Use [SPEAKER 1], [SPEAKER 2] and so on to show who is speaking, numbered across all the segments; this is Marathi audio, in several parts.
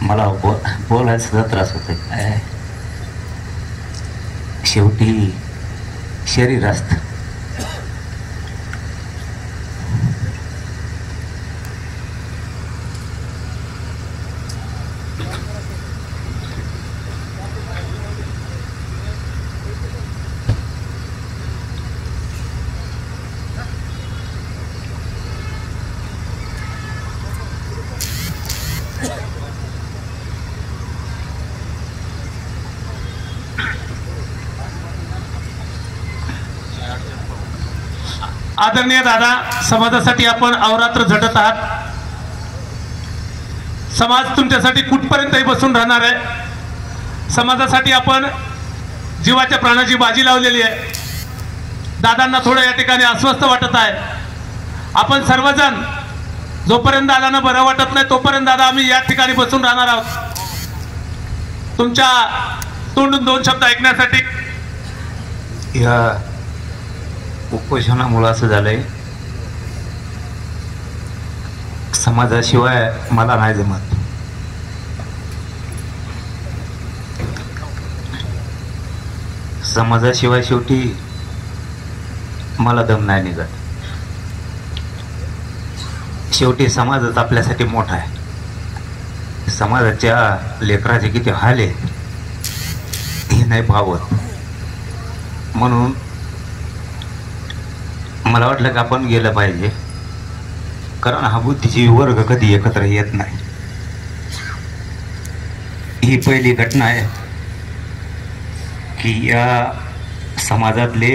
[SPEAKER 1] मला बोलायला सुद्धा त्रास होतोय. शेवटी शरीर असतं.
[SPEAKER 2] आदरणीय दादा, समाजासाठी आपण अवरात्र झटत आहात. समाज तुमच्यासाठी कुठपर्यंतही बसून राहणार आहे. समाजासाठी आपण जीवाच्या प्राणाची बाजी लावलेली आहे. दादांना थोडं या ठिकाणी अस्वस्थ वाटत आहे. आपण सर्वजण जोपर्यंत दादांना बरं वाटत नाही तोपर्यंत दादा आम्ही या ठिकाणी बसून राहणार आहोत. तुमच्या तोंडून दोन शब्द ऐकण्यासाठी.
[SPEAKER 1] या उपोषणामुळे असं झालंय, समाजाशिवाय मला नाही जमत. समाजाशिवाय शेवटी मला दम नाही निघत. शेवटी समाजच आपल्यासाठी मोठा आहे. समाजाच्या लेकराचे किती हाल आहे हे नाही पाहत. म्हणून मला वाटलं की आपण गेलं पाहिजे, कारण हा बुद्धीची वर्ग कधी एकत्र येत नाही. ही पहिली घटना आहे की या समाजातले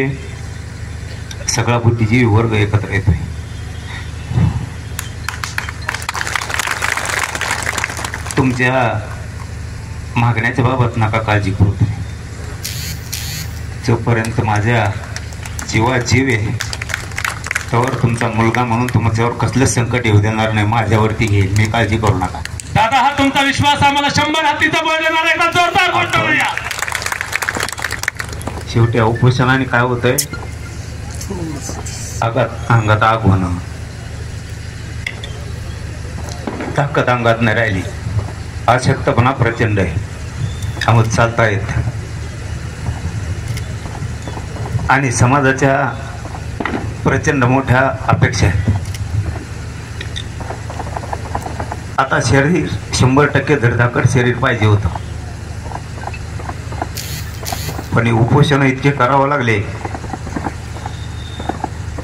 [SPEAKER 1] सगळा बुद्धिजीवी वर्ग एकत्र येतोय. तुमच्या मागण्याच्या बाबत नका काळजी करू. जोपर्यंत माझ्या जीवात जीव आहे तोवर तुमचा मुलगा म्हणून तुमच्यावर कसलंच संकट येऊ देणार नाही. माझ्यावरती घेईल मी, काळजी करू नका.
[SPEAKER 2] दादा, हा तुमचा विश्वास आम्हाला 100 हत्तीचा बळ देणार आहे. जोरदार गोष्ट करूया.
[SPEAKER 1] शेवटी उपोषणाने काय होतंय, अंगात आग होणं, ताकद अंगात नाही राहिली, अशक्तपणा प्रचंड आहे, आम्हाला चालता येत. आणि समाजाच्या प्रचंड मोठ्या अपेक्षा आहेत. आता शरीर 100% धडधाकट शरीर पाहिजे होतं, पण हे उपोषण इतके करावं लागले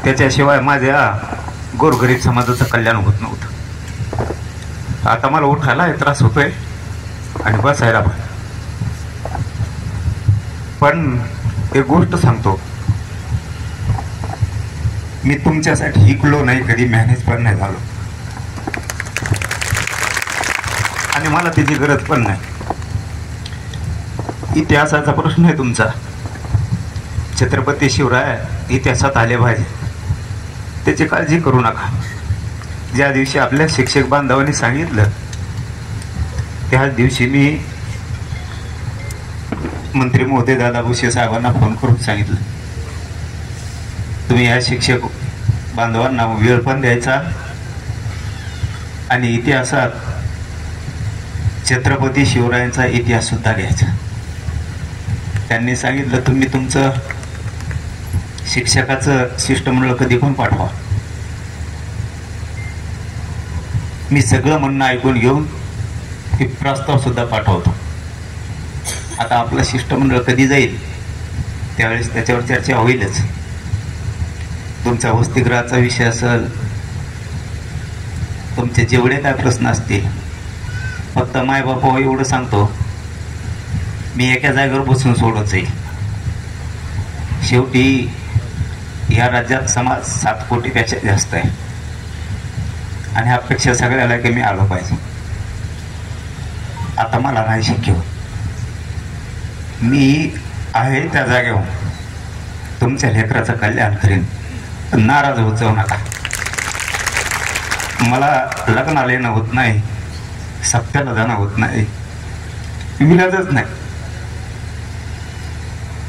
[SPEAKER 1] त्याच्याशिवाय माझ्या गोरगरीब समाजाचं कल्याण होत नव्हतं. आता मला उठायला त्रास होतोय आणि बसायला पण एक गोष्ट सांगतो, मी तुमच्यासाठी हिकलो नाही, कधी मॅनेज पण नाही झालो आणि मला त्याची गरज पण नाही. इतिहासाचा प्रश्न आहे तुमचा. छत्रपती शिवराय इतिहासात आले पाहिजे, त्याची काळजी करू नका. ज्या दिवशी आपल्या शिक्षक बांधवांनी सांगितलं त्याच दिवशी मी मंत्री महोदय दादा भुसे साहेबांना फोन करून सांगितलं, तुम्ही या शिक्षक बांधवांना वेळ पण द्यायचा आणि इतिहासात छत्रपती शिवरायांचा इतिहास सुद्धा घ्यायचा. त्यांनी सांगितलं, तुम्ही तुमचं शिक्षकाचं शिष्टमंडळ कधी पण पाठवा. मी सगळं म्हणणं ऐकून घेऊन हे प्रस्ताव सुद्धा पाठवतो. आता आपलं शिष्टमंडळ कधी जाईल त्यावेळेस त्याच्यावर चर्चा होईलच. तुमचा वसतिगृहाचा विषय असेल, तुमचे जेवढे काय प्रश्न असतील, फक्त मायबापा एवढं सांगतो, मी एका जागेवर बसून सोडत जाईल. शेवटी या राज्यात समाज 7 कोटीपेक्षा जास्त आहे आणि अपेक्षा सगळ्याला की मी आलो पाहिजे. आता मला नाही शक्य होत. मी आहे त्या जागेवर तुमच्या लेकराचं कल्याण करीन, नाराज होत जाऊ नका. मला लग्नाला येणं होत नाही, सप्त्याला जाणं होत नाही, विलाजच नाही,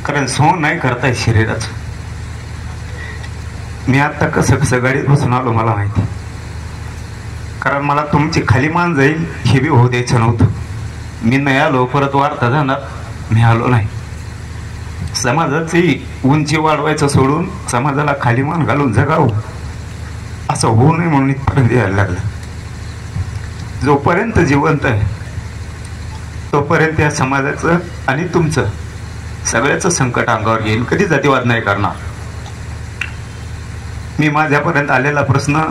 [SPEAKER 1] कारण सोंग नाही करताय शरीराचं. मी आता कसं गाडीत बसून आलो मला माहिती. कारण मला तुमची खाली मान जाईल हे बी होऊ द्यायचं नव्हतं. मी नाही आलो, परत वार्ता जाणार, मी आलो नाही. समाजाची उंची वाढवायचं सोडून समाजाला खाली मान घालून जगावं असं होऊ नये म्हणून इथपर्यंत यायला लागलं. जोपर्यंत जिवंत आहे तोपर्यंत या समाजाचं आणि तुमचं सगळ्याचं संकट अंगावर येईल. कधी जातीवाद नाही करणार. मी माझ्यापर्यंत आलेला प्रश्न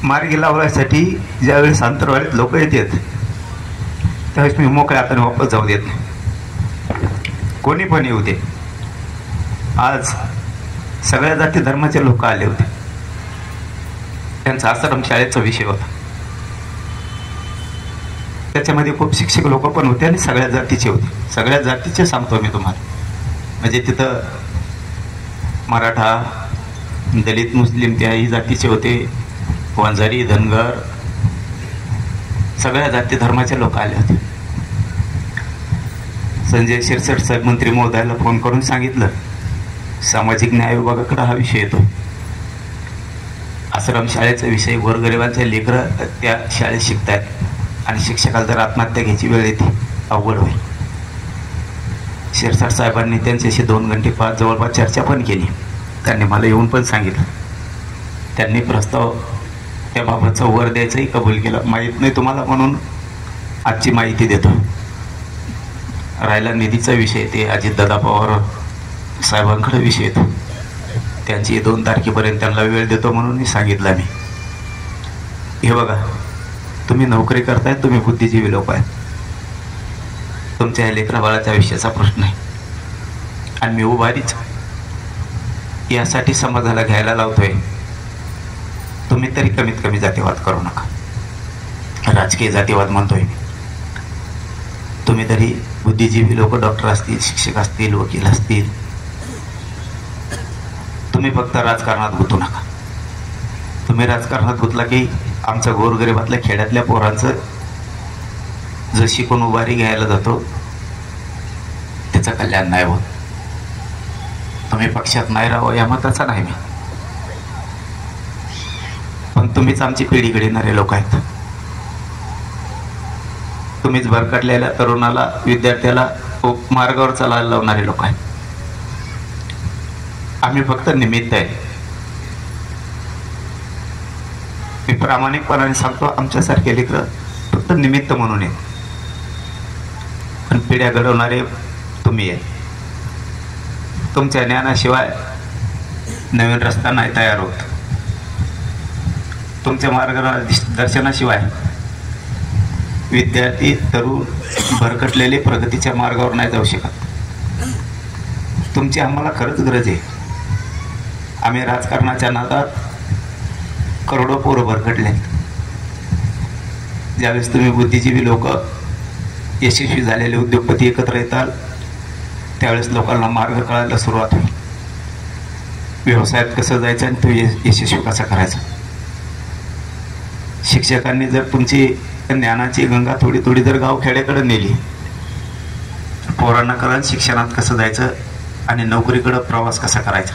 [SPEAKER 1] मार्गी लावण्यासाठी ज्यावेळेस आंतरवाडीत लोक येतात त्यावेळेस मी मोकळ्या हाताने वापस जाऊ देत नाही. कोणी पण येऊ दे. आज सगळ्या जाती धर्माचे लोक आले होते. त्यांचा आश्रम शाळेचा विषय होता. त्याच्यामध्ये खूप शिक्षक लोक पण होते आणि सगळ्या जातीचे होते. सगळ्या जातीचे सांगतो मी तुम्हाला. म्हणजे तिथं मराठा, दलित, मुस्लिम त्याही जातीचे होते, वंजारी, धनगर, सगळ्या जाती धर्माचे लोक आले होते. संजय शिरसाट साहेब मंत्री महोदयाला फोन करून सांगितलं सामाजिक न्याय विभागाकडे हा विषय येतो. आश्रम शाळेचा विषय, गोरगरिबांचे लेकरं त्या शाळेत शिकतायत आणि शिक्षकाला जर आत्महत्या घ्यायची वेळ येते अवघड होईल. शिरसाट साहेबांनी त्यांच्याशी 2 घंटे जवळपास चर्चा पण केली. त्यांनी मला येऊन पण सांगितलं. त्यांनी प्रस्ताव त्याबाबतचा वर द्यायचंही कबूल केलं. माहीत नाही तुम्हाला म्हणून आजची माहिती देतो. राहिला निधीचा विषय, ते अजितदादा पवार साहेबांकडे विषय येतो. त्यांची 2 तारखेपर्यंत त्यांना वेळ देतो म्हणून मी सांगितलं. मी हे बघा, तुम्ही नोकरी करताय, तुम्ही बुद्धिजीवी लोक आहेत. तुमच्या लेकरा बाळाच्या आयुष्याचा प्रश्न आहे आणि मी उभारीच यासाठी समाजाला घ्यायला लावतोय. तुम्ही तरी कमीत कमी जातीवाद करू नका. राजकीय जातीवाद म्हणतोय मी. तुम्ही तरी बुद्धिजीवी लोक, डॉक्टर असतील, शिक्षक असतील, वकील असतील, तुम्ही फक्त राजकारणात गुंतू नका. तुम्ही राजकारणात गुंतला की आमच्या गोरगरिबातल्या खेड्यातल्या पोरांचं जर शिकून उभारी घ्यायला जातो त्याचं कल्याण नाही होत. तुम्ही पक्षात नाही राहावं या मताचा नाही मी, पण तुम्हीच आमची पिढी घडविणारे लोक आहेत. तुम्हीच भरकटलेल्या तरुणाला, विद्यार्थ्याला मार्गावर चालायला लावणारे लोक आहेत. आम्ही फक्त निमित्त आहे. मी प्रामाणिकपणाने सांगतो, आमच्यासारखे लेकरं फक्त निमित्त म्हणून आहे, पण पिढ्या घडवणारे तुम्ही आहे. तुमच्या ज्ञानाशिवाय नवीन रस्ता नाही तयार होत. तुमच्या मार्गदर्शनाशिवाय विद्यार्थी, तरुण, भरकटलेले प्रगतीच्या मार्गावर नाही जाऊ शकत. तुमची आम्हाला खरंच गरज आहे. आम्ही राजकारणाच्या नादात करोडो पोरं भरकटले. ज्यावेळेस तुम्ही बुद्धिजीवी लोक, यशस्वी झालेले उद्योगपती एकत्र येताल त्यावेळेस लोकांना मार्ग कळायला सुरुवात होईल. व्यवसायात कसं जायचं आणि तो यशस्वी कसा करायचा. शिक्षकांनी जर तुमची ज्ञानाची गंगा थोडी थोडी जर गावखेड्याकडे नेली, पोरांना कळलं शिक्षणात कसं जायचं आणि नोकरीकडे प्रवास कसा करायचा.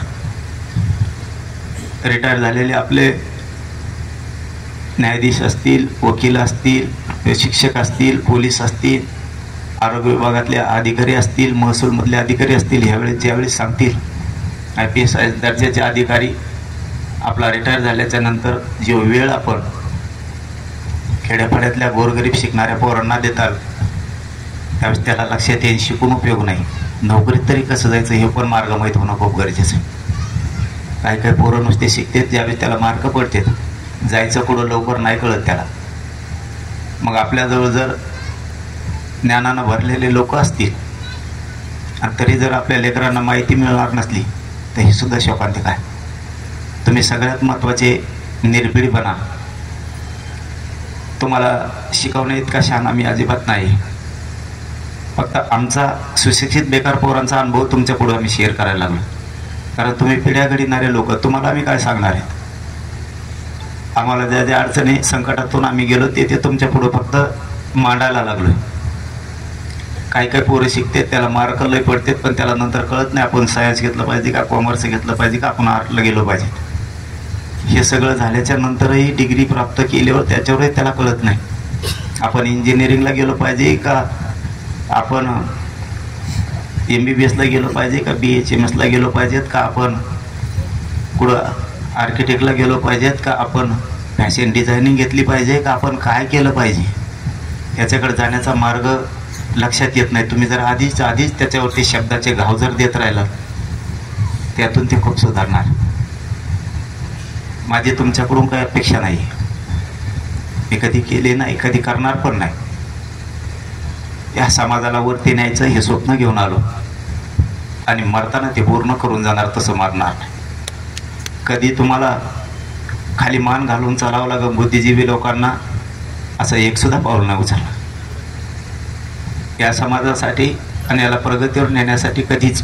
[SPEAKER 1] रिटायर झालेले आपले न्यायाधीश असतील, वकील असतील, शिक्षक असतील, पोलीस असतील, आरोग्य विभागातले अधिकारी असतील, महसूलमधले अधिकारी असतील, ह्यावेळेस ज्यावेळेस सांगतील IPS दर्जाचे अधिकारी आपला रिटायर झाल्याच्या नंतर जो वेळ आपण खेड्यापाड्यातल्या गोरगरीब शिकणाऱ्या पोरांना देताल त्यावेळेस त्याला लक्षात येईल शिकून उपयोग नाही, नोकरीत तरी कसं जायचं हे पण मार्ग माहीत होणं खूप गरजेचं आहे. काही काही पोरं नुसते शिकतात, ज्यावेळेस त्याला मार्क पडतात जायचं पुढं लवकर नाही कळत त्याला. मग आपल्याजवळ जर ज्ञानानं भरलेले लोक असतील आणि तरी जर आपल्या लेकरांना माहिती मिळणार नसली तर हे सुद्धा शोकांतिक आहे. तुम्ही सगळ्यात महत्त्वाचे निर्भीडपणा. तुम्हाला शिकवण्या इतका शहाणा आम्ही अजिबात नाही. फक्त आमचा सुशिक्षित बेकार पोरांचा अनुभव तुमच्या पुढे आम्ही शेअर करायला लागलो. कारण तुम्ही पिढ्या घडविणारे लोक, तुम्हाला आम्ही काय सांगणार आहे. आम्हाला ज्या ज्या अडचणी संकटातून आम्ही गेलो ते तुमच्या पुढे फक्त मांडायला लागलो. काही काही पोरं शिकतात, त्याला मार्क लय पडतात, पण त्याला नंतर कळत नाही आपण सायन्स घेतलं पाहिजे का, कॉमर्स घेतलं पाहिजे का, आपण आर्टला गेलो पाहिजे. हे सगळं झाल्याच्या नंतरही डिग्री प्राप्त केल्यावर त्याच्यावरही त्याला कळत नाही आपण इंजिनिअरिंगला गेलो पाहिजे का, आपण MBBSला गेलो पाहिजे का, BHMSला गेलो पाहिजेत का, आपण कुठं आर्किटेक्टला गेलो पाहिजेत का, आपण फॅशन डिझायनिंग घेतली पाहिजे का, आपण काय केलं पाहिजे याच्याकडे जाण्याचा मार्ग लक्षात येत नाही. तुम्ही जर आधीच त्याच्यावरती शब्दाचे घाव जर देत राहिला त्यातून ते खूप सुधारणार. माझी तुमच्याकडून काही अपेक्षा नाही, मी कधी केले नाही, कधी करणार पण नाही. या समाजाला वरती न्यायचं हे स्वप्न घेऊन आलो आणि मरताना ते पूर्ण करून जाणार, तसं मारणार नाही. कधी तुम्हाला खाली मान घालून चालावं लागेल बुद्धिजीवी लोकांना, असं एक सुद्धा पाऊल नाही उचललं. या समाजासाठी आणि याला प्रगतीवर नेण्यासाठी, कधीच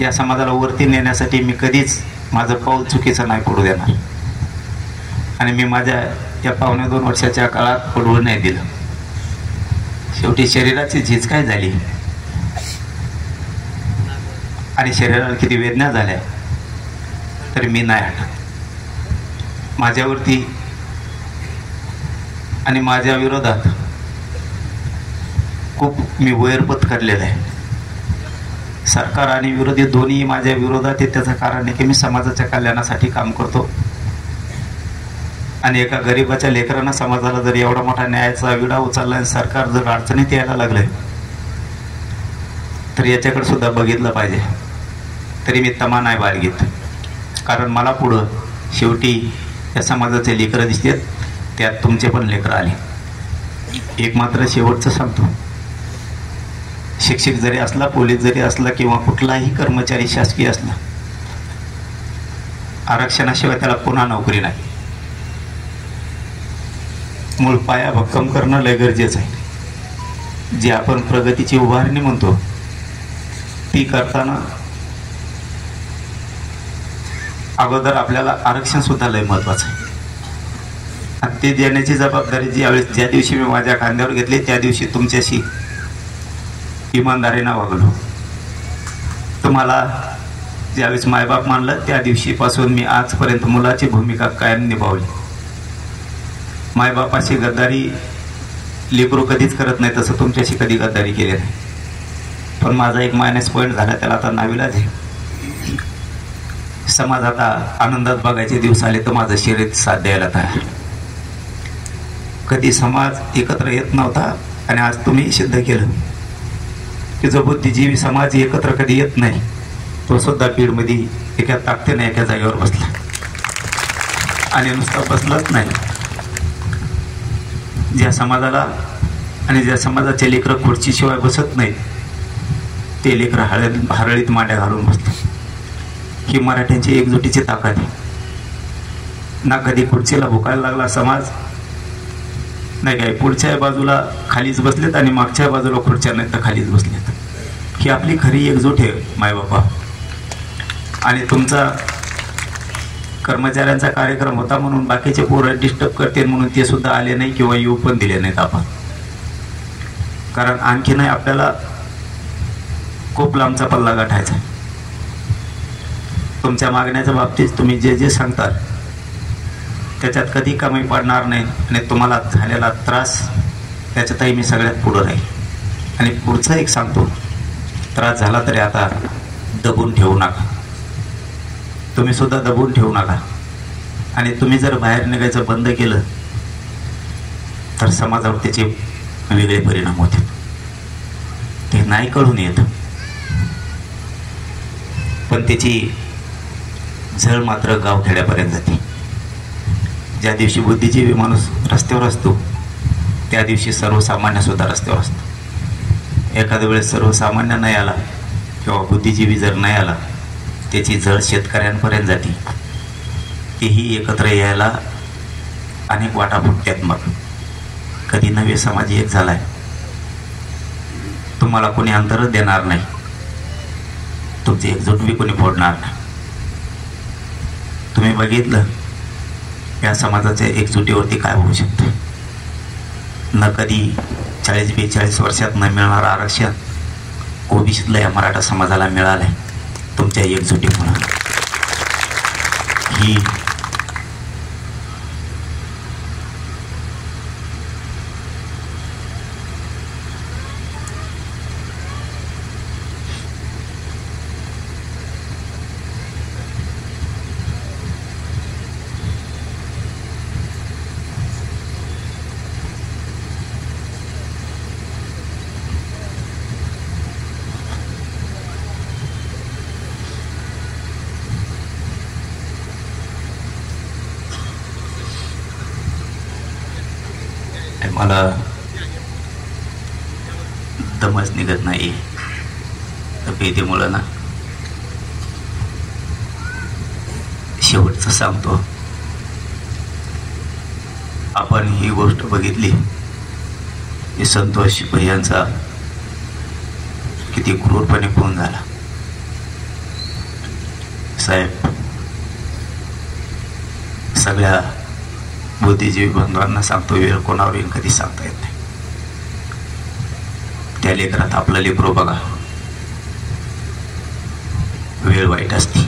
[SPEAKER 1] या समाजाला वरती नेण्यासाठी मी कधीच माझं पाऊल चुकीचं नाही पडू देणार. आणि मी माझ्या या 1.25 वर्षाच्या काळात पडवू नाही दिलं. शेवटी शरीराची झीज काय झाली आणि शरीराला किती वेदना झाल्या तरी मी नाही हटत. माझ्यावरती आणि माझ्या विरोधात खूप मी वैरपत करलेलं आहे. सरकार आणि विरोधी दोन्ही माझ्या विरोधात आहे. त्याचं कारण आहे की मी समाजाच्या कल्याणासाठी काम करतो आणि एका गरिबाच्या लेकरांना समाजाला जर एवढा मोठा न्यायाचा विडा उचलला आणि सरकार जर अडचणीत यायला लागले तर याच्याकडे सुद्धा बघितलं पाहिजे. तरी मी तमा नाही बाळगीत, कारण मला पुढं शेवटी या समाजाचे लेकरं दिसतात, त्यात तुमचे पण लेकरं आले. एक मात्र शेवटचं सांगतो, शिक्षक जरी असला, पोलीस जरी असला किंवा कुठलाही कर्मचारी शासकीय असला, आरक्षणाशिवाय त्याला पुन्हा नोकरी नाही. मूळ पाया भक्कम करणं लय गरजेचं आहे. जे आपण प्रगतीची उभारणी म्हणतो ती करताना अगोदर आपल्याला आरक्षण सुद्धा लय महत्वाचं आहे. आणि ते देण्याची जबाबदारी ज्या दिवशी मी माझ्या खांद्यावर घेतली त्या दिवशी तुमच्याशी इमानदारीनं वागलो. तुम्हाला ज्यावेळेस मायबाप मानलं त्या दिवशीपासून मी आजपर्यंत मुलाची भूमिका कायम निभावली. मायबापाशी गद्दारी लेकरू कधीच करत नाही, तसं तुमच्याशी कधी गद्दारी केली नाही. पण माझा एक मायनस पॉईंट झाला, त्याला आता नाविलाज आहे. समाज आता आनंदात बघायचे दिवस आले तर माझं शरीर साथ द्यायला तयार. कधी समाज एकत्र येत नव्हता आणि आज तुम्ही सिद्ध केलं की जो बुद्धिजीवी समाज एकत्र कधी येत नाही तो सुद्धा बीडमध्ये एका ताकदीने एका जागेवर बसला. आणि नुसता बसलाच नाही, ज्या समाजाला आणि ज्या समाजाचे लेकरं खुर्चीशिवाय बसत नाहीत ते लेकरं हरळीत मांड्या घालून बसतात. ही मराठ्यांची एकजुटीची ताकद आहे. ना कधी खुर्चीला भुकायला लागला समाज, नाही काय पुढच्या बाजूला खालीच बसलेत आणि मागच्या बाजूला खुर्च्या नाही तर खालीच बसलेत. ही आपली खरी एकजूट आहे मायबापा. आणि तुमचा कर्मचाऱ्यांचा कार्यक्रम होता म्हणून बाकीचे पोरं डिस्टर्ब करते म्हणून ते सुद्धा आले नाही किंवा येऊ पण दिले नाहीत आपण. कारण आणखी नाही आपल्याला खूप लांबचा पल्ला गाठायचा. तुमच्या मागण्याच्या बाबतीत तुम्ही जे जे सांगता त्याच्यात कधी कमी पडणार नाही आणि तुम्हाला झालेला त्रास त्याच्यातही मी सगळ्यात पुढं राहील. आणि पुढचं एक सांगतो, त्रास झाला तरी आता दबून ठेवू नका. तुम्ही सुद्धा दबून ठेवू नका. आणि तुम्ही जर बाहेर निघायचं बंद केलं तर समाजावर त्याचे वेगळे परिणाम होते. ते नाही कळून येत पण त्याची झळ मात्र गावखेड्यापर्यंत जाते. ज्या दिवशी बुद्धिजीवी माणूस रस्त्यावर असतो त्या दिवशी सर्वसामान्य सुद्धा रस्त्यावर असतो. एखाद्या वेळेस सर्वसामान्य नाही आला किंवा बुद्धिजीवी जर नाही आला त्याची झळ शेतकऱ्यांपर्यंत जाते. तेही एकत्र यायला अनेक वाटा फुटतात. मग कधी नवे समाज एक झालाय, तुम्हाला कोणी अंतरच देणार नाही, तुमची एकजूट बी कोणी फोडणार नाही. तुम्ही बघितलं या समाजाच्या एकजुटीवरती काय होऊ शकतं. न कधी 40-42 वर्षात न मिळणार आरक्षण ओबीसीतलं या मराठा समाजाला मिळालंय तुमच्या एकजुटीमुळे. ही मला दमच निघत नाही तब्येतीमुळं ना. शेवटचं सांगतो, आपण ही गोष्ट बघितली की संतोष शिपाई यांचा किती क्रूरपणे खून झाला. साहेब, सगळ्या बुद्धिजीवी बंधूंना सांगतो, वेळ कोणावर येईल कधी सांगता येत नाही. त्या लेकरात आपलं लेकरू बघा, वेळ वाईट असते,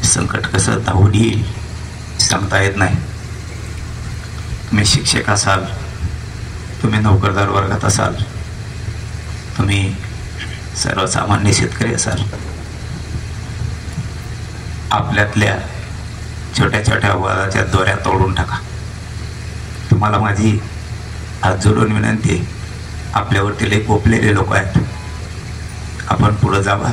[SPEAKER 1] संकट कसं धावून येईल सांगता येत नाही. तुम्ही शिक्षक असाल, तुम्ही नोकरदार वर्गात असाल, तुम्ही सर्वसामान्य शेतकरी असाल, आपल्यातल्या छोट्या छोट्या वादाच्या दोऱ्या तोडून टाका. तुम्हाला माझी हात जोडून विनंती आहे, आपल्यावरती लई कोपलेले लोक आहेत, आपण पुढं जावा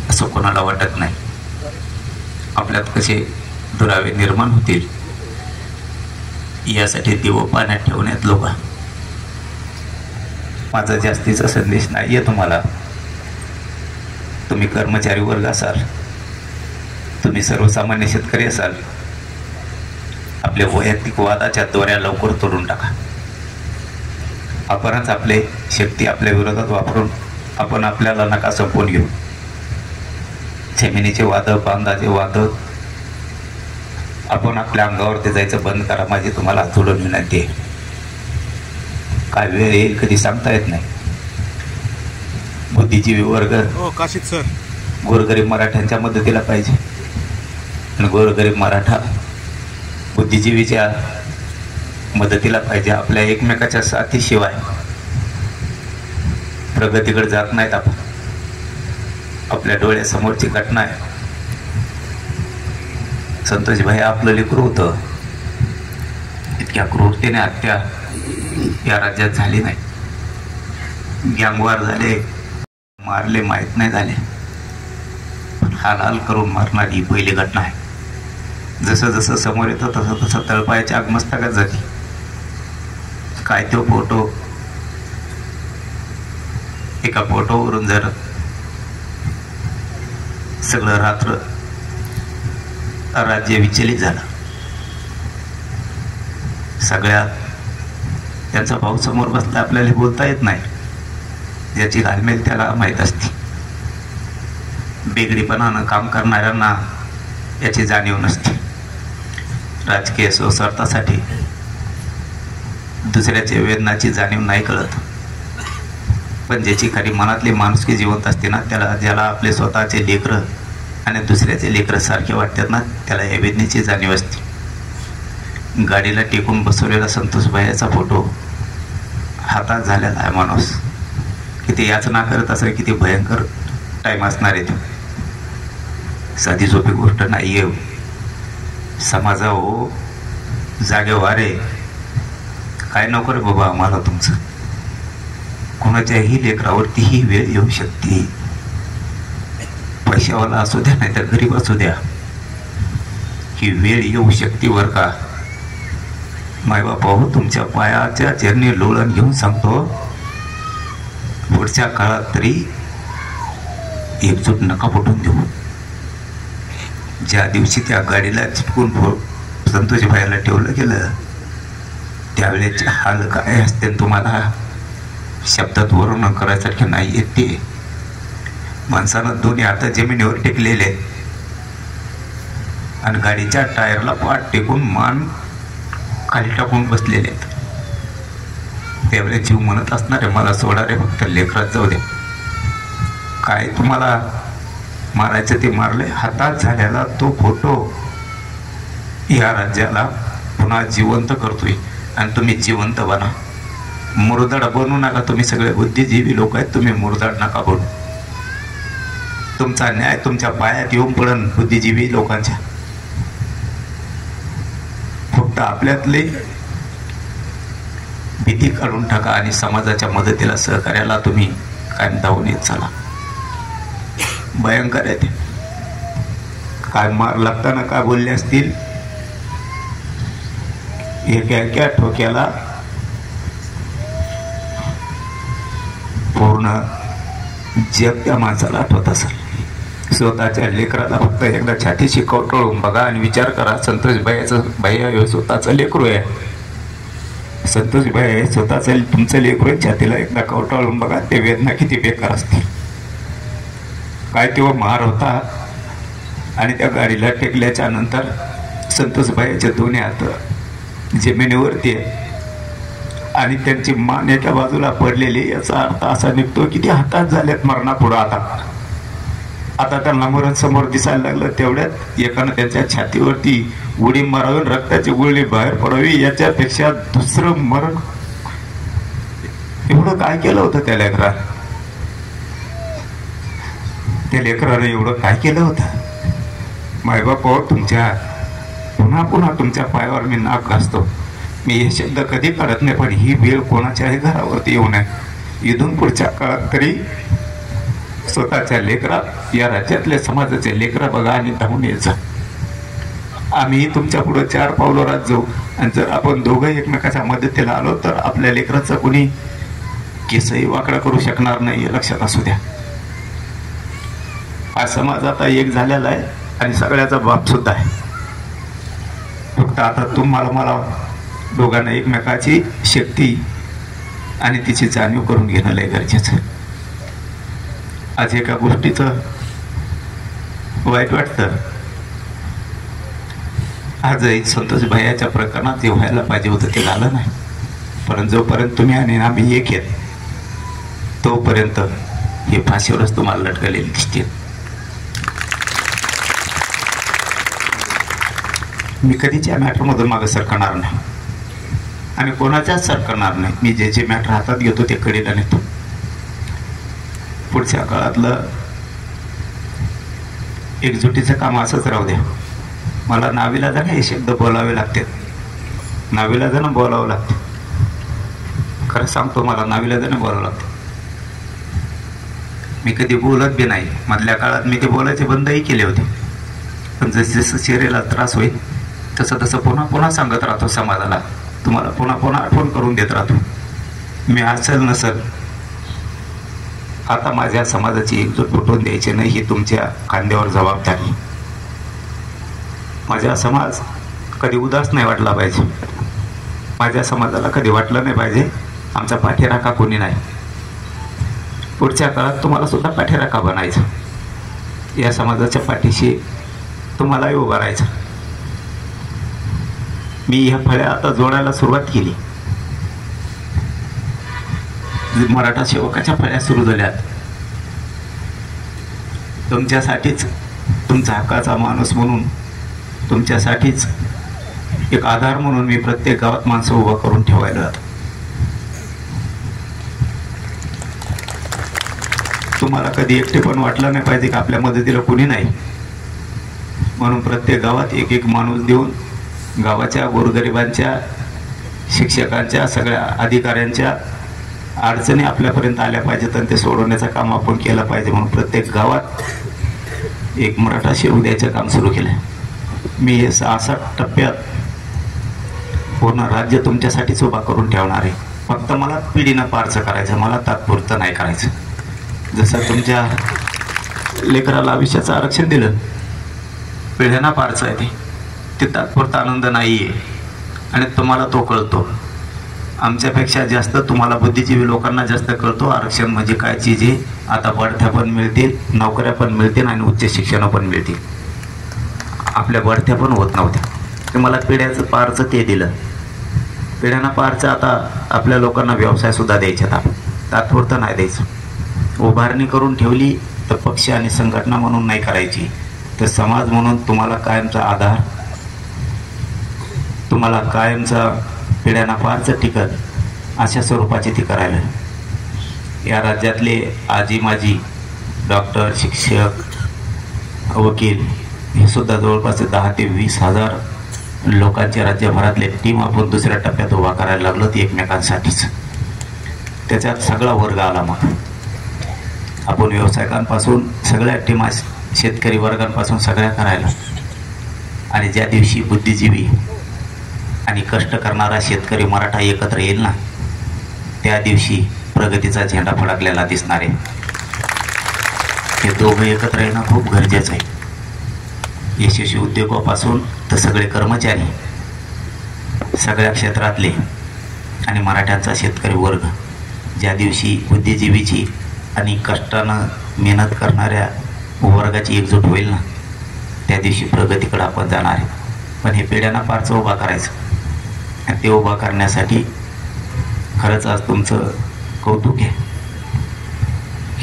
[SPEAKER 1] असं कोणाला वाटत नाही. आपल्यात कसे दुरावे निर्माण होतील यासाठी दिवं पाण्यात ठेवण्यात लोक. माझा जास्तीचा संदेश नाही आहे तुम्हाला. तुम्ही कर्मचारी वर्ग असाल, तुम्ही सर्वसामान्य शेतकरी असाल, आपल्या वैयक्तिक वादाच्या दोऱ्या लवकर तोडून टाका. आपणच आपले शक्ती आपल्या विरोधात वापरून आपण आपल्याला नका संपवून घेऊ. जमिनीचे वाद, बांधाचे वाद आपण आपल्या अंगावरती जायचं बंद करा. माझी तुम्हाला जोडून विनंती आहे. काय वेळ येईल कधी सांगता येत नाही. बुद्धिजीवी वर्ग
[SPEAKER 3] काशीत सर
[SPEAKER 1] गोरगरीब मराठ्यांच्या मदतीला पाहिजे, आणि गोरगरीब मराठा बुद्धिजीवीच्या मदतीला पाहिजे. आपल्या एकमेकाच्या साथीशिवाय प्रगतीकडे जात नाहीत आपण. आपल्या डोळ्यासमोरची घटना आहे. संतोषभाई आपलं लेकरू होतं, इतक्या क्रूरतेने हत्या या राज्यात झाली नाही. गँगवार झाले, मारले माहीत नाही झाले, पण हाल हाल करून मारणारी ही पहिली घटना आहे. जसं जसं समोर येतं तसं तसं तळपायाची आग मस्तकात जाते. काय तो फोटो, एका फोटोवरून जर सगळं रात्र राज्य विचलित झालं. सगळ्यात त्यांचा भाऊ समोर बसला, आपल्याला बोलता येत नाही. ज्याची घालमेल त्याला माहीत असते. बेगडीपणानं काम करणाऱ्यांना याची जाणीव नसते. राजकीय स्वार्थासाठी दुसऱ्याच्या वेदनाची जाणीव नाही कळत. पण ज्याची खरी मनातली माणुसकी जिवंत असते ना, ज्याला आपले स्वतःचे लेकरं आणि दुसऱ्याचे लेकरं सारखे वाटतात ना, त्याला या वेदनेची जाणीव असते. गाडीला टेकून बसवलेला संतोषभाईचा फोटो हातात झालेला आहे. माणूस किती याचना करत असेल, किती भयंकर टाईम असणार आहे. साधी सोपी गोष्ट नाही आहे. समाजा हो जागे वारे काय नको रे बाबा आम्हाला तुमचं. कोणाच्याही लेकरावरती ही वेळ येऊ शकते. पैशावाला असू द्या नाही तर गरीब असू द्या, ही वेळ येऊ शकते वर का. मायबाप हो, तुमच्या पायाच्या चरणी लोळण घेऊन सांगतो, पुढच्या काळात तरी एकजूट नका फुटून देऊ. ज्या दिवशी त्या गाडीला चिटकून संतोषभाईला ठेवलं गेलं त्यावेळेचे हाल काय असते तुम्हाला शब्दात वर्णन करायसारखे नाही येत. ते माणसानं दोन्ही हात जमिनीवर टेकलेले आणि गाडीच्या टायरला पाठ टेकून मान खाली टाकून बसलेले आहेत. त्यावेळेस जीव म्हणत असणार आहे, मला सोडा रे, फक्त लेकरात जाऊ दे. काय तुम्हाला मारायचं ते मारले. हातात झालेला तो फोटो या राज्याला पुन्हा जिवंत करतोय. आणि तुम्ही जिवंत बना, मुरदाड बनू नका. तुम्ही सगळे बुद्धिजीवी लोक आहेत, तुम्ही मुरदाड नका बनू. तुमचा न्याय तुमच्या पायात येऊन पडन. बुद्धिजीवी लोकांच्या फक्त आपल्यातले भीती काढून टाका आणि समाजाच्या मदतीला सहकार्याला तुम्ही कायम धावून येत चला. भयंकर आहे ते. काय मार लागताना काय बोलले असतील एका ठोक्याला पूर्ण जग त्या माणसाला आठवत असेल. स्वतःच्या लेकराला फक्त एकदा छातीशी कवटळून बघा आणि विचार करा, संतोष भैया हे स्वतःचं लेकरू आहे. संतोष भैया स्वतःचं तुमचं लेकरू आहे, छातीला एकदा कवटाळून बघा, ते वेदना किती बेकार असतील. काय तेव्हा मार होता. आणि त्या गाडीला टेकल्याच्या नंतर संतोष भैयाचे दोन्ही हात जमिनीवरती आहे आणि त्यांची मान एका बाजूला पडलेली. याचा अर्थ असा निघतो की ते हातात झालेत मरणापुढं. आता त्यांना मरण समोर दिसायला लागलं. तेवढ्यात एकानं त्यांच्या छातीवरती उडी मारावी, रक्ताची गुळणी बाहेर पडावी. याच्यापेक्षा दुसरं मरण एवढं काय केलं होतं त्या लेकरानं? त्या लेकरानं एवढं काय केलं होतं? मायबाप तुमच्या पुन्हा पुन्हा तुमच्या पायावर मी नाक घासतो. मी हे शब्द कधी काढत नाही, पण ही वेळ कोणाच्याही घरावरती येऊ नये. इथून पुढच्या काळात तरी स्वतःच्या लेकरा, या राज्यातल्या समाजाचे लेकरा बघा आणि धावून यायचं. आम्ही तुमच्या पुढे 4 पावलं रात जाऊ आणि जर आपण दोघं एकमेकाच्या मदतीला आलो तर आपल्या लेकराचा कोणी केसही वाकडा करू शकणार नाही, हे लक्षात असू द्या. हा समाज आता एक झालेला आहे आणि सगळ्याचा बाप सुद्धा आहे. फक्त आता तुम्हाला मला दोघांना एकमेकाची शक्ती आणि तिची जाणीव करून घेणं लय गरजेचं आहे. आज एका गोष्टीचं वाईट वाटतं. आजही संतोष भैयाच्या प्रकरणात जे व्हायला पाहिजे होतं ते झालं नाही. पण जोपर्यंत तुम्ही आणि आम्ही एक आहेत तोपर्यंत हे फाशीवरच तुम्हाला लटकलेली दिसतील. मी कधीच या मॅटरमधून मागं सरकणार नाही आणि कोणाच्याच सरकणार नाही. मी जे जे मॅटर हातात घेतो ते कडेला नेतो. पुढच्या काळातलं एकजुटीचं काम असंच राहू द्या. मला नाविलाजाने हे शब्द बोलावे लागतात, नाविलाजानं बोलावं लागतं. खरं सांगतो, मला नाविलाजाने बोलावं लागतं. मी कधी बोलत बी नाही. मधल्या काळात मी ते बोलायचे बंदही केले होते, पण जसं जसं शरीराला त्रास होईल तसं तसं पुन्हा पुन्हा सांगत राहतो समाजाला. तुम्हाला पुन्हा पुन्हा आठवण करून देत राहतो. मी असेल नसेल, आता माझ्या समाजाची एकजूट तुटून द्यायची नाही, ही तुमच्या खांद्यावर जबाबदारी. माझा समाज कधी उदास नाही वाटला पाहिजे. माझ्या समाजाला कधी वाटलं नाही पाहिजे आमचा पाठीराखा कोणी नाही. पुढच्या काळात तुम्हाला सुद्धा पाठीराखा बनायचं. या समाजाच्या पाठीशी तुम्हालाही उभं राहायचं. मी ह्या फळ्या आता जोडायला सुरुवात केली. मराठा सेवकाच्या फळ्या सुरू झाल्यात. तुमच्यासाठीच, तुमचा हक्काचा माणूस म्हणून, तुमच्यासाठीच एक आधार म्हणून मी प्रत्येक गावात माणसं उभा करून ठेवायला. तुम्हाला कधी एकटेपण वाटलं नाही पाहिजे की आपल्या मदतीला कोणी नाही. म्हणून प्रत्येक गावात एक एक माणूस देऊन गावाच्या गोरगरिबांच्या, शिक्षकांच्या, सगळ्या अधिकाऱ्यांच्या अडचणी आपल्यापर्यंत आल्या पाहिजेत आणि ते सोडवण्याचं काम आपण केलं पाहिजे. म्हणून प्रत्येक गावात एक मराठा सेवक द्यायचं काम सुरू केलं. मी हे 6-7 टप्प्यात पूर्ण राज्य तुमच्यासाठीच उभा करून ठेवणार आहे. फक्त मला पिढीनं पारचं करायचं, मला तात्पुरतं नाही करायचं. जसं तुमच्या लेकराला आयुष्याचं आरक्षण दिलं, पिढ्यांना पारचं आहे ते तात्पुरता आनंद नाही आहे आणि तुम्हाला तो कळतो. आमच्यापेक्षा जास्त तुम्हाला बुद्धिजीवी लोकांना जास्त कळतो आरक्षण म्हणजे काय चीज आहे. आता बढत्या पण मिळतील, नोकऱ्या पण मिळतील आणि उच्च शिक्षण पण मिळतील. आपल्या बढत्या पण होत नव्हत्या. ते मला पिढ्याचं पारचं ते दिलं. पिढ्यांना पारचं आता आपल्या लोकांना व्यवसाय सुद्धा द्यायच्यात. आपण तात्पुरतं नाही द्यायचं. उभारणी करून ठेवली तर पक्ष आणि संघटना म्हणून नाही करायची, तर समाज म्हणून तुम्हाला कायमचा आधार, तुम्हाला कायमचा पिढ्यांना पारचं टिकत अशा स्वरूपाची ती करायला. या राज्यातले आजी माजी, डॉक्टर, शिक्षक, वकील हे सुद्धा जवळपास 10 ते 20 हजार लोकांचे राज्यभरातले टीम आपण दुसऱ्या टप्प्यात उभा करायला लागलो, ती एकमेकांसाठीच. त्याच्यात सगळा वर्ग आला. मग आपण व्यावसायिकांपासून सगळ्या टीमा, शेतकरी वर्गांपासून सगळ्या करायला. आणि ज्या दिवशी बुद्धिजीवी आणि कष्ट करणारा शेतकरी मराठा एकत्र येईल ना, त्या दिवशी प्रगतीचा झेंडा फडकलेला दिसणार आहे. हे दोघं एकत्र येणं खूप गरजेचं आहे. यशस्वी उद्योगापासून तर सगळे कर्मचारी, सगळ्या क्षेत्रातले आणि मराठ्यांचा शेतकरी वर्ग ज्या दिवशी बुद्धिजीवीची आणि कष्टानं मेहनत करणाऱ्या वर्गाची एकजूट होईल ना, त्या दिवशी प्रगतीकडे आपण जाणार आहे. पण हे पिढ्यांना पारचं उभा करायचं, आणि ते उभा करण्यासाठी खरंच आज तुमचं कौतुक आहे.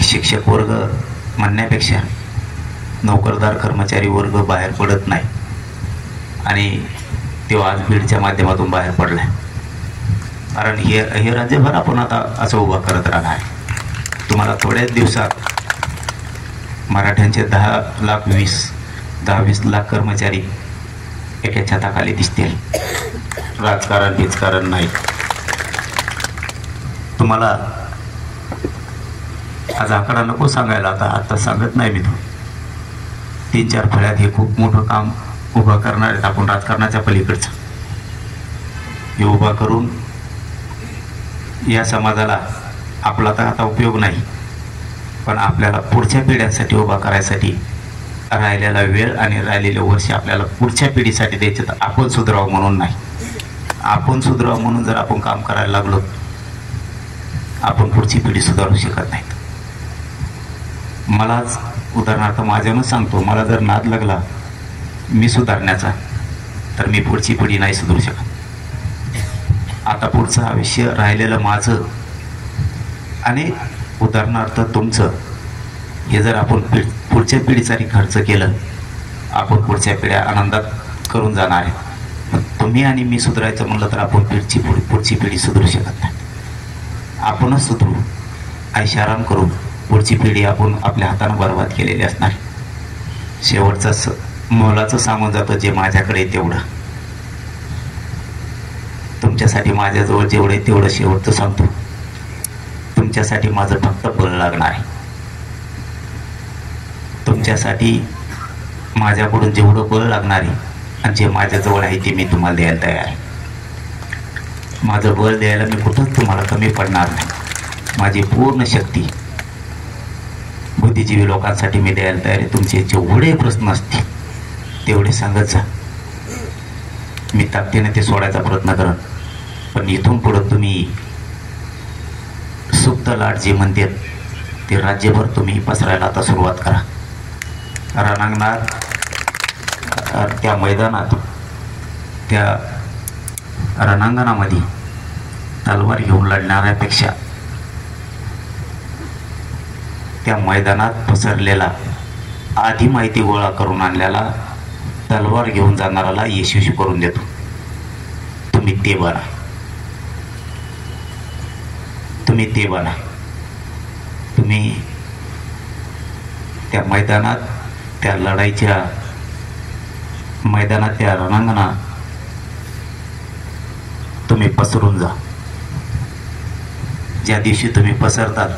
[SPEAKER 1] शिक्षक वर्ग म्हणण्यापेक्षा नोकरदार कर्मचारी वर्ग बाहेर पडत नाही, आणि तो आज बीडच्या माध्यमातून बाहेर पडला आहे. कारण हे राज्यभर आपण आता असं उभा करत राहणार आहे. तुम्हाला थोड्याच दिवसात मराठ्यांचे 10-20 लाख कर्मचारी एका छताखाली दिसतील. राजकारण नाही. तुम्हाला आज आकडा नको सांगायला, आता सांगत नाही मी. तो 3-4 फळ्यात हे खूप मोठं काम उभं करणार आहेत आपण. राजकारणाच्या पलीकडचं हे उभा करून या समाजाला आपला तर आता उपयोग नाही, पण आपल्याला पुढच्या पिढ्यांसाठी उभा करायसाठी राहिलेला वेळ आणि राहिलेले वर्ष आपल्याला पुढच्या पिढीसाठी द्यायचे. तर आपण सुधारावं म्हणून नाही, आपण सुधारावं म्हणून जर आपण काम करायला लागलो, आपण पुढची पिढी सुधारू शकत नाहीत. मलाच उदाहरणार्थ माझ्यानंच सांगतो, मला जर नाद लागला मी सुधारण्याचा, तर मी पुढची पिढी नाही सुधारू शकत. आता पुढचं आयुष्य राहिलेलं माझं आणि उदाहरणार्थ तुमचं, हे जर आपण पुढच्या पिढीसाठी खर्च केलं, आपण पुढच्या पिढ्या आनंदात करून जाणार आहे. तुम्ही आणि मी सुधारायचं म्हणलं तर आपण पुढची पिढी सुधारू शकत नाही. आपणच सुधरू, ऐशाराम करू. पुढची पिढी आपण आपल्या हातानं बरबाद केलेली असणार. शेवटचं मोलाचं सामान जातं जे माझ्याकडे तेवढं. तुमच्यासाठी माझ्याजवळ जेवढं आहे तेवढं शेवटचं सांगतो. तुमच्यासाठी माझं फक्त बळ लागणार आहे. तुमच्यासाठी माझ्याकडून जेवढं बळ लागणार आहे आणि जे माझ्याजवळ आहे ते मी तुम्हाला द्यायला तयार आहे. माझं बळ द्यायला मी कुठंच तुम्हाला कमी पडणार नाही. माझी पूर्ण शक्ती बुद्धिजीवी लोकांसाठी मी द्यायला तयार आहे. तुमचे जेवढे प्रश्न असतील तेवढे सांगत जा. मी ताकदीने ते सोडायचा प्रयत्न करत. पण इथून पुढं तुम्ही सुप्त लाट जे म्हणतात ते राज्यभर तुम्ही पसरायला आता सुरुवात करा. रणांगणात, त्या मैदानात, त्या रणांगणामध्ये तलवार घेऊन लढणाऱ्यापेक्षा त्या मैदानात पसरलेला, आधी माहिती गोळा करून आणलेला, तलवार घेऊन जाणाऱ्याला यशस्वी करून देतो. तुम्ही ते बना, तुम्ही ते बना. तुम्ही त्या मैदानात, त्या लढाईच्या मैदानात, त्या रणांगणात तुम्ही पसरून जा. ज्या दिवशी तुम्ही पसरतात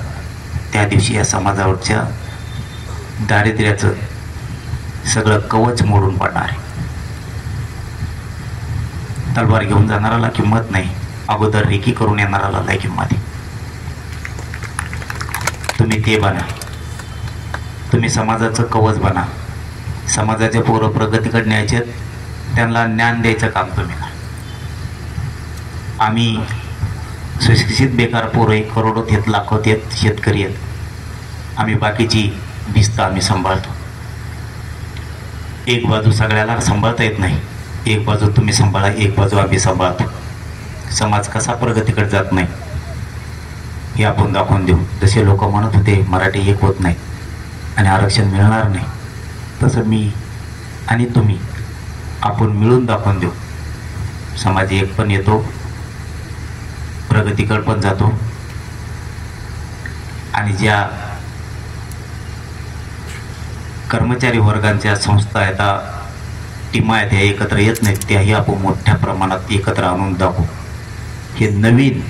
[SPEAKER 1] त्या दिवशी या समाजावरच्या दारिद्र्याचं सगळं कवच मोडून पडणार आहे. तलवार घेऊन जाणाऱ्याला किंमत नाही, अगोदर रेकी करून येणाऱ्याला लय किंमत आहे. तुम्ही ते बना. तुम्ही समाजाचं कवच बना. समाजाच्या पोरं प्रगतीकडे न्यायचे, त्यांना ज्ञान द्यायचं काम तुम्ही करा. आम्ही सुशिक्षित बेकार पोरं 1 करोड आहेत, लाखोत आहेत, शेतकरी आहेत. आम्ही बाकीची भिस्त आम्ही सांभाळतो. एक बाजू सगळ्याला सांभाळता येत नाही. एक बाजू तुम्ही सांभाळा, एक बाजू आम्ही सांभाळतो. समाज कसा प्रगतीकडे जात नाही हे आपण दाखवून देऊ. जसे लोक म्हणत होते मराठी एक होत नाही आणि आरक्षण मिळणार नाही, तसं मी आणि तुम्ही आपण मिळून दाखवून देऊ. समाज एक पण येतो, प्रगतीकडे पण जातो. आणि ज्या कर्मचारी वर्गांच्या संस्था आहेत, टीमा आहेत, ह्या एकत्र येत नाहीत, त्याही आपण मोठ्या प्रमाणात एकत्र आणून दाखवू. हे नवीन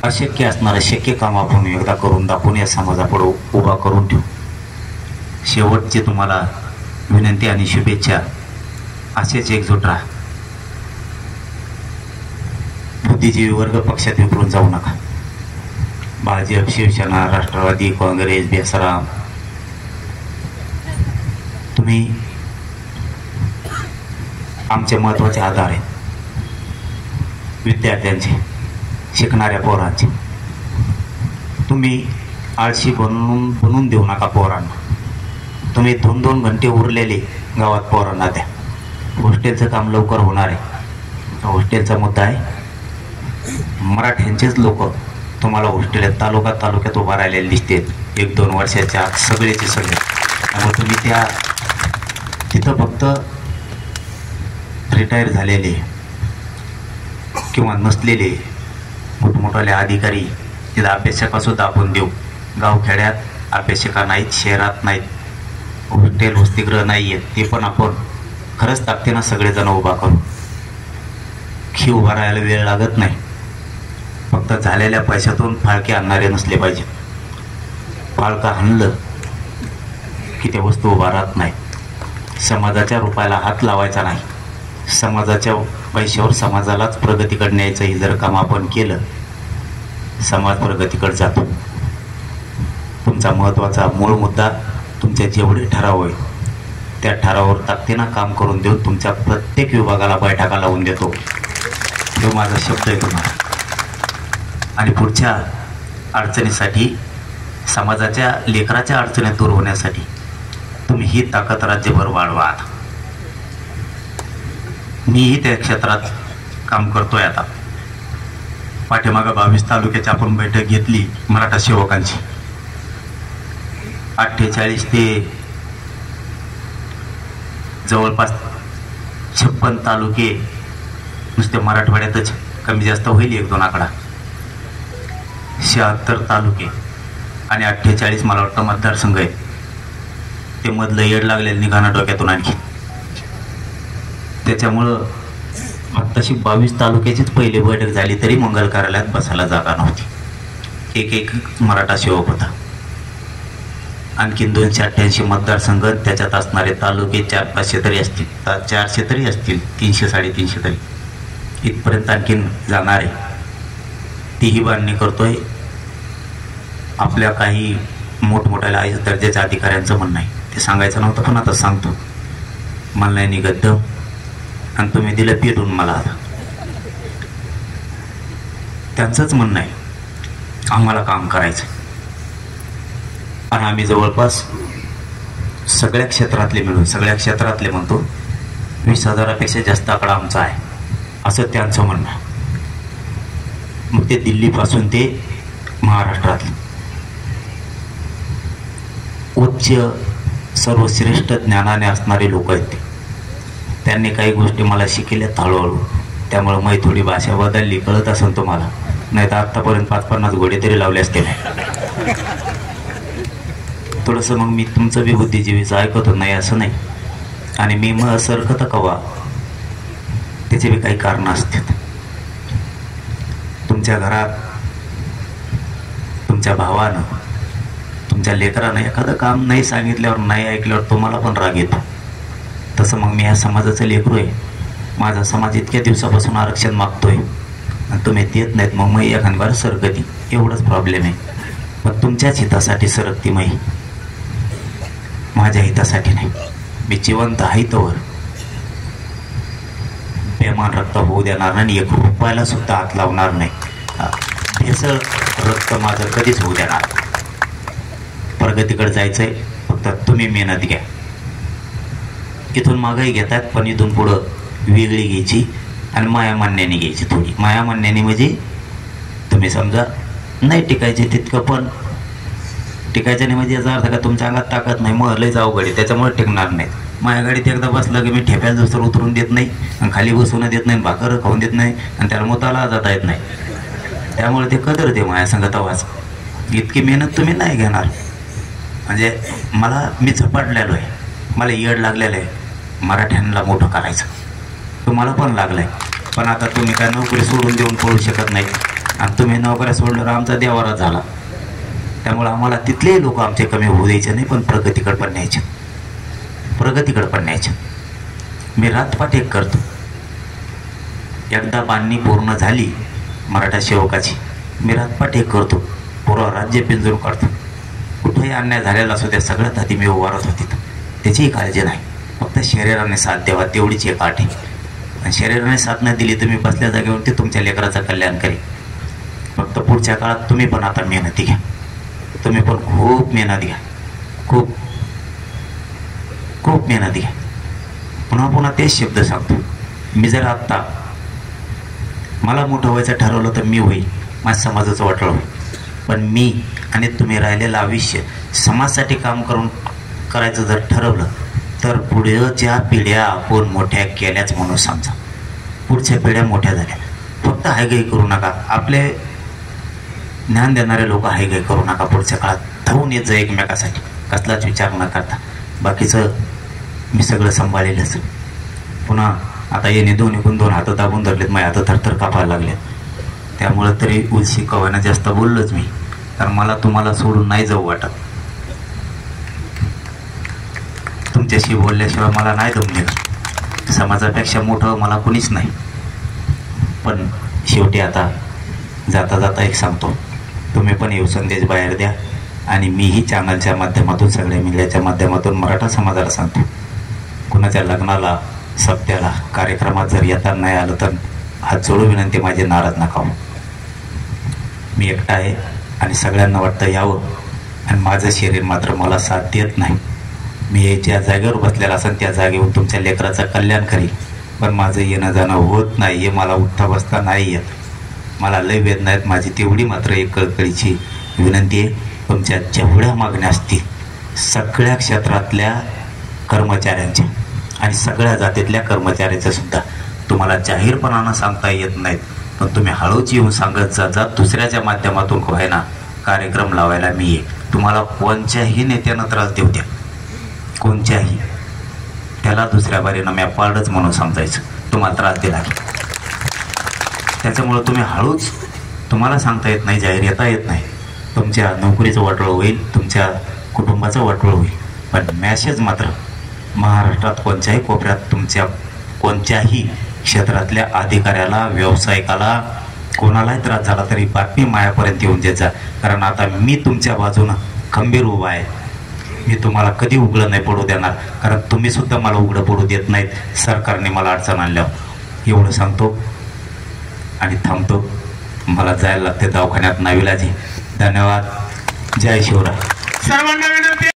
[SPEAKER 1] अशक्य असणारं शक्य काम आपण एकदा करून दाखवून या समाजापुढे उभा करून ठेवू. शेवटची तुम्हाला विनंती आणि शुभेच्छा. असेच एकजूट राहा. बुद्धिजीवी वर्ग पक्षात विकरून जाऊ नका. भाजप, शिवसेना, राष्ट्रवादी काँग्रेस, बेसराम, तुम्ही आमचे महत्त्वाचे आधार आहेत. विद्यार्थ्यांचे, शिकणाऱ्या पोरांचे. तुम्ही आळशी बनवून देऊ नका पोरांना. तुम्ही 2-2 घंटे उरलेले गावात पोरांना द्या. हॉस्टेलचं काम लवकर होणार आहे. हॉस्टेलचा मुद्दा आहे. मराठ्यांचेच लोक तुम्हाला हॉस्टेल तालुक्यात उभा राहिलेले दिसते 1-2 वर्षाच्या आत सगळेचे सगळे. त्यामुळे तुम्ही तिथं फक्त रिटायर झालेले किंवा नसलेले मोठमोठाले अधिकारी तिथं अभ्यासकासुद्धा आपण देऊ. गावखेड्यात अभ्यासिका नाहीत, शहरात नाहीत, हॉस्टेल वसतिगृह नाही आहेत, ते पण आपण खरंच ताकदीनं सगळेजण उभा करू. खी उभा राहायला वेळ लागत नाही. फक्त झालेल्या पैशातून फाळके आणणारे नसले पाहिजे. फाळका आणलं की त्या वस्तू उभा राहत नाही. समाजाच्या रुपयाला हात लावायचा नाही. समाजाच्या पैशावर समाजालाच प्रगतीकडे न्यायचं हे जर काम आपण केलं, समाज प्रगतीकडे जातो. तुमचा महत्त्वाचा मूळ मुद्दा तुमचे जेवढे ठराव आहे त्या ठरावावर ताकदीनं काम करून देऊन तुमच्या प्रत्येक विभागाला बैठका लावून देतो. तो माझा शब्द आहे तुम्हाला. आणि पुढच्या अडचणीसाठी, समाजाच्या लेकराच्या अडचणी दूर होण्यासाठी तुम्ही ही ताकद राज्यभर वाढवा. मीही त्या क्षेत्रात काम करतोय. आता पाठीमागं 22 तालुक्याची आपण बैठक घेतली मराठा सेवकांची. 48 ते जवळपास 56 तालुके नुसते मराठवाड्यातच, कमी जास्त होईल 1-2 आकडा. 76 तालुके आणि 48 मला वाटतं मतदारसंघ आहे. ते मधलं येड लागलेलं निघाणं डोक्यातून आणखी. त्याच्यामुळं आत्ताशी 22 तालुक्याचीच पहिली बैठक झाली तरी मंगल कार्यालयात बसायला जागा नव्हती. एक मराठा सेवक होता. आणखीन 288 मतदारसंघ, त्याच्यात असणारे तालुके 400-500 तरी असतील, 400 तरी असतील, 300-350 तरी इथपर्यंत आणखीन जाणार आहे. तीही बांधणी करतोय. आपल्या काही मोठमोठ्या दर्जाच्या अधिकाऱ्यांचं म्हणणं आहे, ते सांगायचं नव्हतं पण आता सांगतो. मला नाही निघत दम आणि तुम्ही दिलं पेटून मला. आता त्यांचंच म्हणणं आहे आम्हाला काम करायचं. आणि आम्ही जवळपास सगळ्या क्षेत्रातले मिळून, सगळ्या क्षेत्रातले म्हणतो 20,000पेक्षा जास्त आकडा आमचा आहे असं त्यांचं म्हणणं आहे. मग ते दिल्लीपासून ते महाराष्ट्रातले उच्च सर्वश्रेष्ठ ज्ञानाने असणारे लोक आहेत. त्यांनी काही गोष्टी मला शिकल्यात हळूहळू. त्यामुळं मी थोडी भाषा बदलली, कळत असेल तुम्हाला. नाही तर आत्तापर्यंत 5-50 घोडे तरी लावले असते. थोडंसं मग मी तुमचं बी बुद्धिजीवीचं ऐकतो नाही असं नाही. आणि मी मग सरकत कवा त्याचे बी काही कारणं असतात. तुमच्या घरात तुमच्या भावानं, तुमच्या लेकरानं एखादं काम नाही सांगितल्यावर, नाही ऐकल्यावर तुम्हाला पण राग येतो. तसं मग मी ह्या समाजाचं लेकरू आहे. माझा समाज इतक्या दिवसापासून आरक्षण मागतोय आणि तुम्ही देत नाहीत. मग मी एखाद्यावर सरकती, एवढंच प्रॉब्लेम आहे. पण तुमच्याच हितासाठी सरकती मी, माझ्या हितासाठी नाही. मी जिवंत आहे तोवर बेमान रक्त होऊ देणार नाही. 1 रुपयाला सुद्धा हात लावणार नाही. भेसळ रक्त माझं कधीच होऊ देणार. प्रगतीकडे जायचंय, फक्त तुम्ही मेहनत घ्या. इथून मागाई घेतात पण इथून पुढं वेगळी घ्यायची आणि मायामान्याने घ्यायची. थोडी मायामान्याने म्हणजे तुम्ही समजा नाही टिकायचे तितकं, पण टिकायचं नाही म्हणजे याचा अर्थ का तुमच्या अंगात ताकद नाही, मग लयच अवघड आहे, त्याच्यामुळे टिकणार नाही. माझ्या गाडीत एकदा बसलं की मी ठेप्याला दुसरं उतरून देत नाही आणि खाली बसवून देत नाही, भाकर खाऊन देत नाही आणि त्याला मोताला जाता येत नाही. त्यामुळे ते कदर ते माझ्या संगत आवाज. इतकी मेहनत तुम्ही नाही घेणार. म्हणजे मी झपाटलेलो आहे, मला येड लागलेलं आहे मराठ्यांना मोठं करायचं. तुम्हाला पण लागलं आहे. पण आता तुम्ही काय नोकरी सोडून देऊन पळू शकत नाही. आणि तुम्ही नोकऱ्या सोडल्यावर आमचा देवारा झाला. त्यामुळे आम्हाला तिथलेही लोक आमचे कमी होऊ द्यायचे नाही, पण प्रगतीकडे पण न्यायचे. प्रगतीकडे पण न्यायचे. मी रातपाट एक करतो. एकदा बांधणी पूर्ण झाली मराठा सेवकाची मी रातपाट हे करतो, पूर्ण राज्य पिंजून काढतो. कुठेही अन्याय झालेला असो त्या सगळ्यात आधी मी उभारत होती. त्याचीही काळजी नाही, फक्त शरीराने साथ द्यावा तेवढीच एक आठ आहे. आणि शरीराने साथ नाही दिली तर मी बसल्या जागेवरती तुमच्या लेकराचं कल्याण करेन. फक्त पुढच्या काळात तुम्ही पण आता मेहनती घ्या, तुम्ही पण खूप मेहनत घ्या, खूप खूप मेहनत घ्या. पुन्हा पुन्हा तेच शब्द सांगतो. मी जर आत्ता मला मोठं व्हायचं ठरवलं तर मी होईल, माझ्या समाजाचं वाटलं होईल. पण मी आणि तुम्ही राहिलेलं आयुष्य समाजासाठी काम करायचं जर ठरवलं तर पुढच्या पिढ्या आपण मोठ्या केल्याच म्हणून समजा. पुढच्या पिढ्या मोठ्या झाल्या. फक्त हायगाई करू नका. आपले ज्ञान देणारे लोक हायगाई करू नका. पुढच्या काळात धावून येत जा एकमेकासाठी, कसलाच विचार न करता. बाकीचं मी सगळं सांभाळलेलं असेल. पुन्हा आता येणे दोन हात दाबून धरलेत, माझे हात थरथर कापायला लागले. त्यामुळं तरी उलशी कवायना जास्त बोललोच मी, कारण मला तुम्हाला सोडून नाही जाऊ वाटत. तुमच्याशी बोलल्याशिवाय मला नाही दमले. समाजापेक्षा मोठं मला कुणीच नाही. पण शेवटी आता जाता जाता एक सांगतो, तुम्ही पण येऊ संदेश बाहेर द्या. आणि मीही चॅनलच्या माध्यमातून, सगळ्या मीडियाच्या माध्यमातून मराठा समाजाला सांगतो, कुणाच्या लग्नाला, सप्त्याला, कार्यक्रमात जर येता नाही आलं तर हात जोडू विनंती, माझे नाराज नका हो. मी एकटा आहे आणि सगळ्यांना वाटतं यावं, आणि माझं शरीर मात्र मला साथ देत नाही. मी ज्या जागेवर बसलेला असेल त्या जागेवर तुमच्या लेकराचं कल्याण करील, पण माझं येणं जाणं होत नाही. हे मला उठता बसता नाही येत. मला लय वेदना आहेत. माझी तेवढी मात्र एक कळकळीची विनंती आहे, तुमच्या जेवढ्या मागण्या असतील सगळ्या क्षेत्रातल्या कर्मचाऱ्यांच्या आणि सगळ्या जातीतल्या कर्मचाऱ्याच्या सुद्धा तुम्हाला जाहीरपणानं सांगता येत नाहीत, पण तुम्ही हळूच येऊन सांगत जा. दुसऱ्याच्या माध्यमातून व्हायना कार्यक्रम लावायला मी ये. तुम्हाला कोणत्याही नेत्यानं त्रास देऊ द्या, कोणत्याही, त्याला दुसऱ्या बारीनं मी पारडच म्हणून समजायचं. तुम्हाला त्रास दिला की त्याच्यामुळं तुम्ही हळूच, तुम्हाला सांगता येत नाही, जाहीर येता येत नाही. तुमच्या नोकरीचं वाटोळं होईल, तुमच्या कुटुंबाचं वाटोळं होईल, पण मॅसेज मात्र महाराष्ट्रात कोणत्याही कोपऱ्यात तुमच्या कोणत्याही क्षेत्रातल्या अधिकाऱ्याला, व्यावसायिकाला, कोणालाही त्रास झाला तरी बातमी मायापर्यंत येऊन देत जा. कारण आता मी तुमच्या बाजूनं खंबीर उभा आहे. मी तुम्हाला कधी उघडं नाही पडू देणार, कारण तुम्ही सुद्धा मला उघडं पडू देत नाहीत सरकारने मला अडचण आणल्यावर. एवढं सांगतो आणि थांबतो. मला जायला लागते दवाखान्यात नाविलाजी. धन्यवाद. जय शिवराय.
[SPEAKER 2] सर्वांना विनंती.